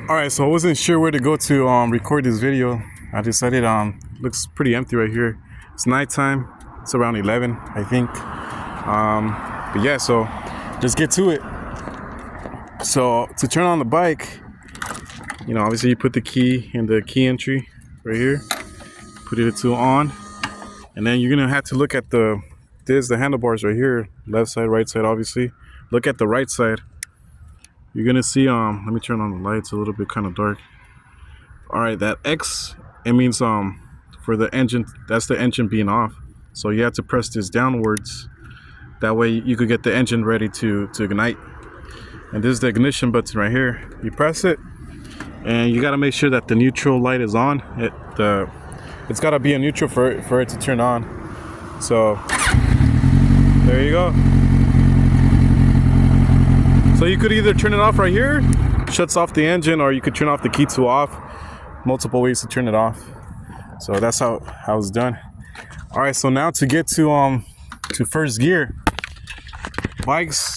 All right, so I wasn't sure where to go to record this video. I decided looks pretty empty right here. It's nighttime. It's around 11, I think. But yeah, so just get to it. So to turn on the bike, obviously you put the key in the key entry right here. Put it to on, and then you're gonna have to look at the handlebars right here, left side, right side. Obviously, look at the right side. You're gonna see let me turn on the lights a little bit, kind of dark. All right, that X, it means for the engine, that's the engine being off. So you have to press this downwards. That way you could get the engine ready to ignite. And this is the ignition button right here. You press it, and you gotta make sure that the neutral light is on. It's gotta be a neutral for it to turn on. So there you go. So you could either turn it off right here, shuts off the engine, or you could turn off the key to off. Multiple ways to turn it off. So that's how it's done. All right, so now to get to first gear. Bikes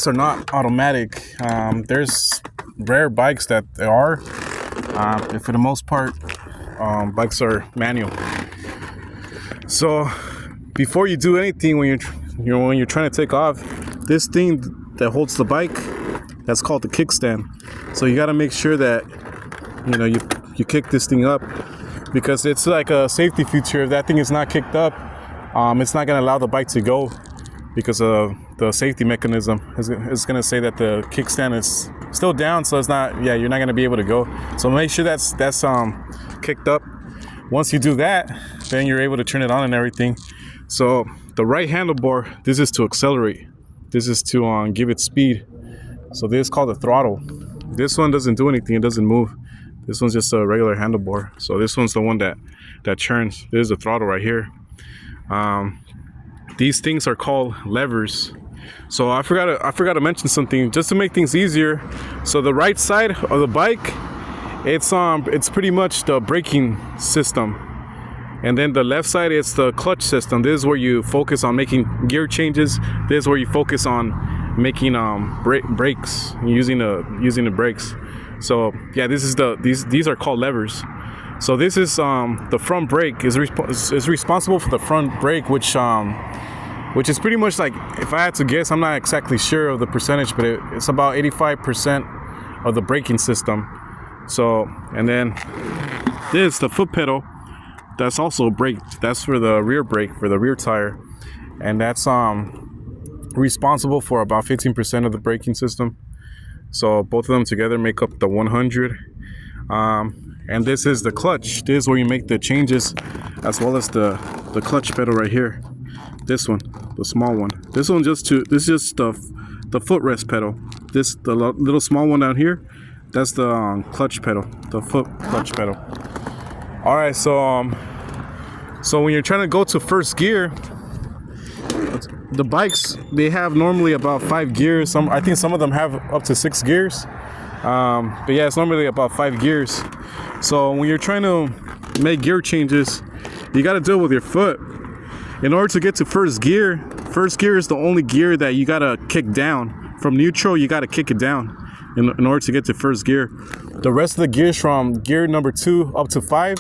are not automatic. There's rare bikes that they are. And for the most part, bikes are manual. So before you do anything, when you're trying to take off, this thing that holds the bike, that's called the kickstand. So you got to make sure that you kick this thing up, because it's like a safety feature. If that thing is not kicked up, it's not going to allow the bike to go, because of the safety mechanism. It's going to say that the kickstand is still down, so it's not. Yeah, you're not going to be able to go. So make sure that's kicked up. Once you do that, then you're able to turn it on and everything. So the right handlebar, this is to accelerate. This is to give it speed. So this is called the throttle. This one doesn't do anything. It doesn't move. This one's just a regular handlebar. So this one's the one that turns. This is the throttle right here. These things are called levers. So I forgot to mention something just to make things easier. So the right side of the bike, it's pretty much the braking system. And then the left side is the clutch system. This is where you focus on making gear changes. This is where you focus on making brakes, using the brakes. So yeah, these are called levers. So this is the front brake is responsible for the front brake, which is pretty much like, if I had to guess, I'm not exactly sure of the percentage, but it's about 85% of the braking system. So, and then the foot pedal. That's also brake. That's for the rear brake, for the rear tire, and that's responsible for about 15% of the braking system. So both of them together make up the 100. And this is the clutch. This is where you make the changes, as well as the clutch pedal right here. This one, the small one. This is just the footrest pedal. The little small one down here, that's the clutch pedal, the foot clutch pedal. All right, so when you're trying to go to first gear, the bikes, they have normally about 5 gears. I think some of them have up to 6 gears. But yeah, it's normally about 5 gears. So when you're trying to make gear changes, you got to do it with your foot. In order to get to first gear is the only gear that you got to kick down. From neutral, you got to kick it down in order to get to first gear. The rest of the gears, from gear number 2 up to 5,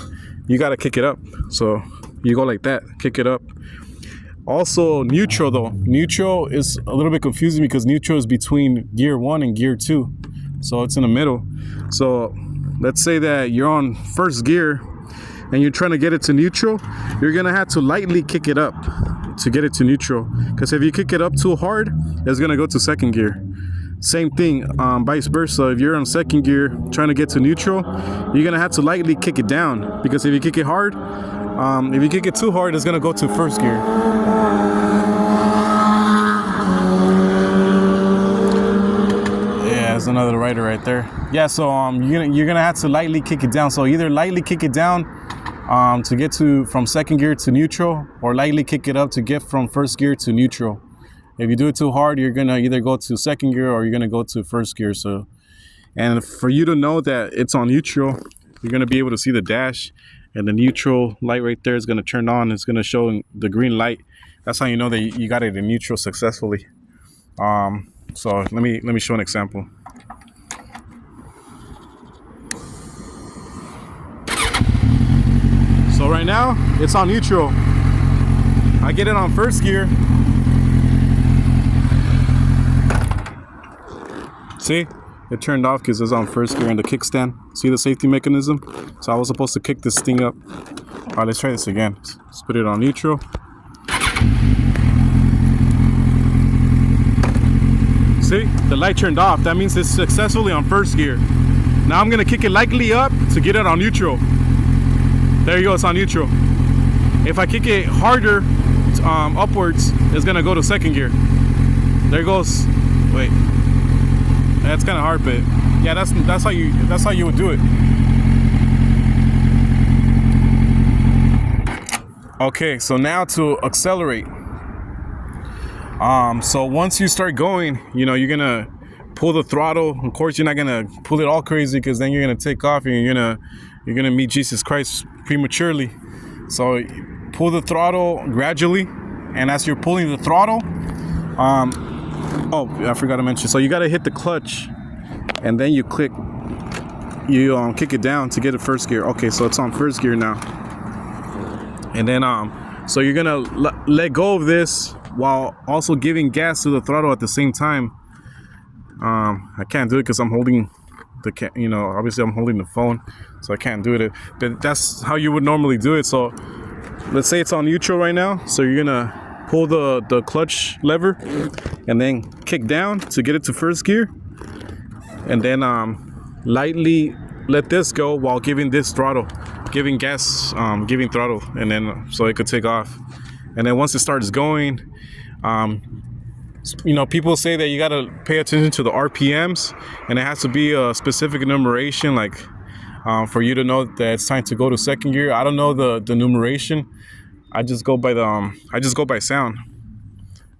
you got to kick it up. So you go like that, kick it up. Also neutral though. Neutral is a little bit confusing, because neutral is between gear 1 and gear 2. So it's in the middle. So let's say that you're on first gear and you're trying to get it to neutral. You're going to have to lightly kick it up to get it to neutral. Because if you kick it up too hard, it's going to go to second gear. Same thing, vice versa. If you're on second gear trying to get to neutral, you're going to have to lightly kick it down. Because if you kick it hard, if you kick it too hard, it's going to go to first gear. Yeah, there's another rider right there. Yeah, so you're going to have to lightly kick it down. So either lightly kick it down to get from second gear to neutral, or lightly kick it up to get from first gear to neutral. If you do it too hard, you're going to either go to second gear or you're going to go to first gear. So, and for you to know that it's on neutral, you're going to be able to see the dash. And the neutral light right there is going to turn on. It's going to show the green light. That's how you know that you got it in neutral successfully. So let me show an example. So right now it's on neutral. I get it on first gear. See, it turned off because it's on first gear in the kickstand. See the safety mechanism? So I was supposed to kick this thing up. All right, let's try this again. Let's put it on neutral. See, the light turned off. That means it's successfully on first gear. Now I'm gonna kick it lightly up to get it on neutral. There you go, it's on neutral. If I kick it harder upwards, it's gonna go to second gear. There it goes. Wait, that's kind of hard, but yeah, that's how you would do it. Okay, so now to accelerate. So once you start going, you know, you're gonna pull the throttle. Of course, you're not gonna pull it all crazy because then you're gonna take off and you're gonna meet Jesus Christ prematurely. So pull the throttle gradually, and as you're pulling the throttle, oh, I forgot to mention. So you gotta hit the clutch, and then you kick it down to get it first gear. Okay, so it's on first gear now, and then so you're gonna let go of this while also giving gas to the throttle at the same time. I can't do it because I'm holding obviously I'm holding the phone, so I can't do it. But that's how you would normally do it. So let's say it's on neutral right now. So you're gonna pull the clutch lever and then kick down to get it to first gear, and then lightly let this go while giving this throttle, giving gas, giving throttle, and then so it could take off. And then once it starts going, you know, people say that you got to pay attention to the RPMs, and it has to be a specific numeration, like for you to know that it's time to go to second gear. I don't know the numeration. I just go by sound.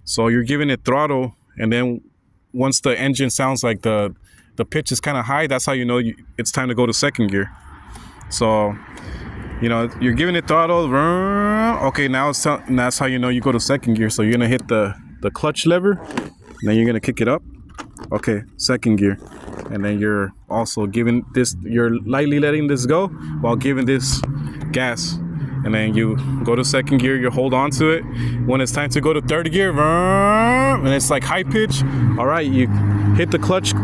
So you're giving it throttle, and then once the engine sounds like the pitch is kind of high, that's how you know it's time to go to second gear. So, you know, you're giving it throttle. Okay, now that's how you know you go to second gear. So you're gonna hit the clutch lever, and then you're gonna kick it up. Okay, second gear, and then you're also giving this. You're lightly letting this go while giving this gas, and then you go to second gear. You hold on to it. When it's time to go to third gear, and it's like high pitch. All right, you hit the clutch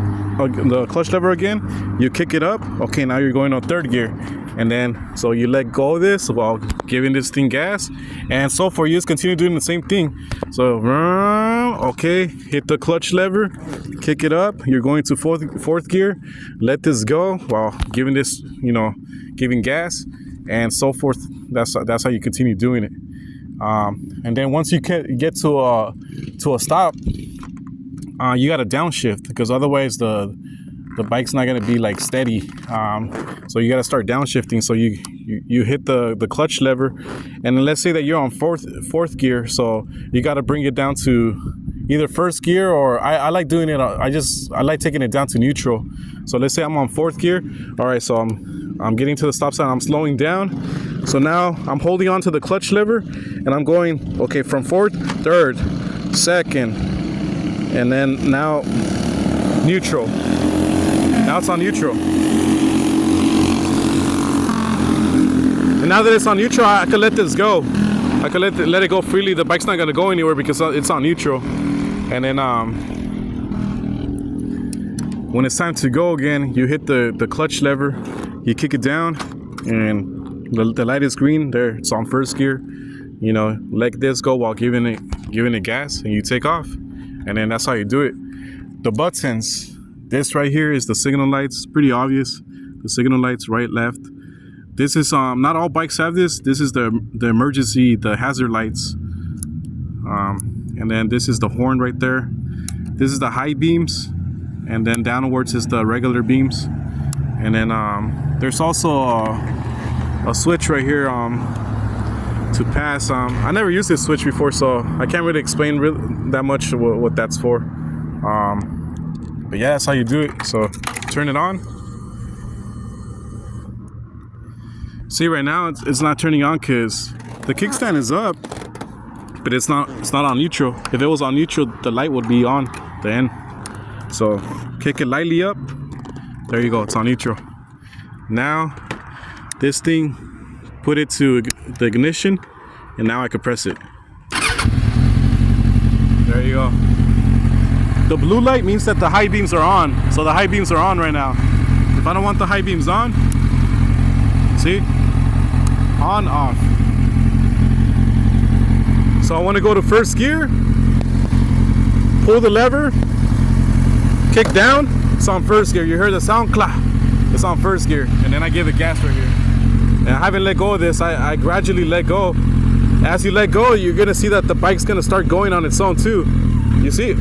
lever again. You kick it up. Okay, now you're going on third gear. And then, so you let go of this while giving this thing gas. And so for you, just continue doing the same thing. So, okay, hit the clutch lever, kick it up. You're going to fourth gear. Let this go while giving this, you know, giving gas, and so forth. That's how you continue doing it. And then once you get to a stop, you got to downshift, because otherwise the bike's not going to be like steady. So you got to start downshifting. So you hit the clutch lever, and then let's say that you're on fourth gear. So you got to bring it down to either first gear, or I like doing it. I like taking it down to neutral. So let's say I'm on fourth gear. All right, so I'm getting to the stop sign. I'm slowing down. So now I'm holding on to the clutch lever, and I'm going, okay, from fourth, third, second, and then now neutral. Now it's on neutral. And now that it's on neutral, I could let this go. I could let it go freely. The bike's not gonna go anywhere because it's on neutral. And then when it's time to go again, you hit the clutch lever, you kick it down, and the light is green. There, it's on first gear. You know, let this go while giving it gas, and you take off. And then that's how you do it. The buttons. This right here is the signal lights. Pretty obvious. The signal lights, right, left. This is not all bikes have this. This is the emergency, the hazard lights. And then this is the horn right there. This is the high beams, and then downwards is the regular beams. And then there's also a switch right here to pass. I never used this switch before, so I can't really explain that much what that's for. But yeah, that's how you do it. So turn it on. See, right now it's not turning on because the kickstand is up, but it's not on neutral. If it was on neutral, the light would be on the end. So kick it lightly up. There you go, it's on neutral. Now this thing put it to the ignition, and now I can press it. There you go. The blue light means that the high beams are on. So the high beams are on right now. If I don't want the high beams on, see? On, off. So I want to go to first gear, pull the lever, kick down, it's on first gear. You heard the sound, clap, it's on first gear. And then I give it gas right here. And I haven't let go of this, I gradually let go. As you let go, you're gonna see that the bike's gonna start going on its own too. You see?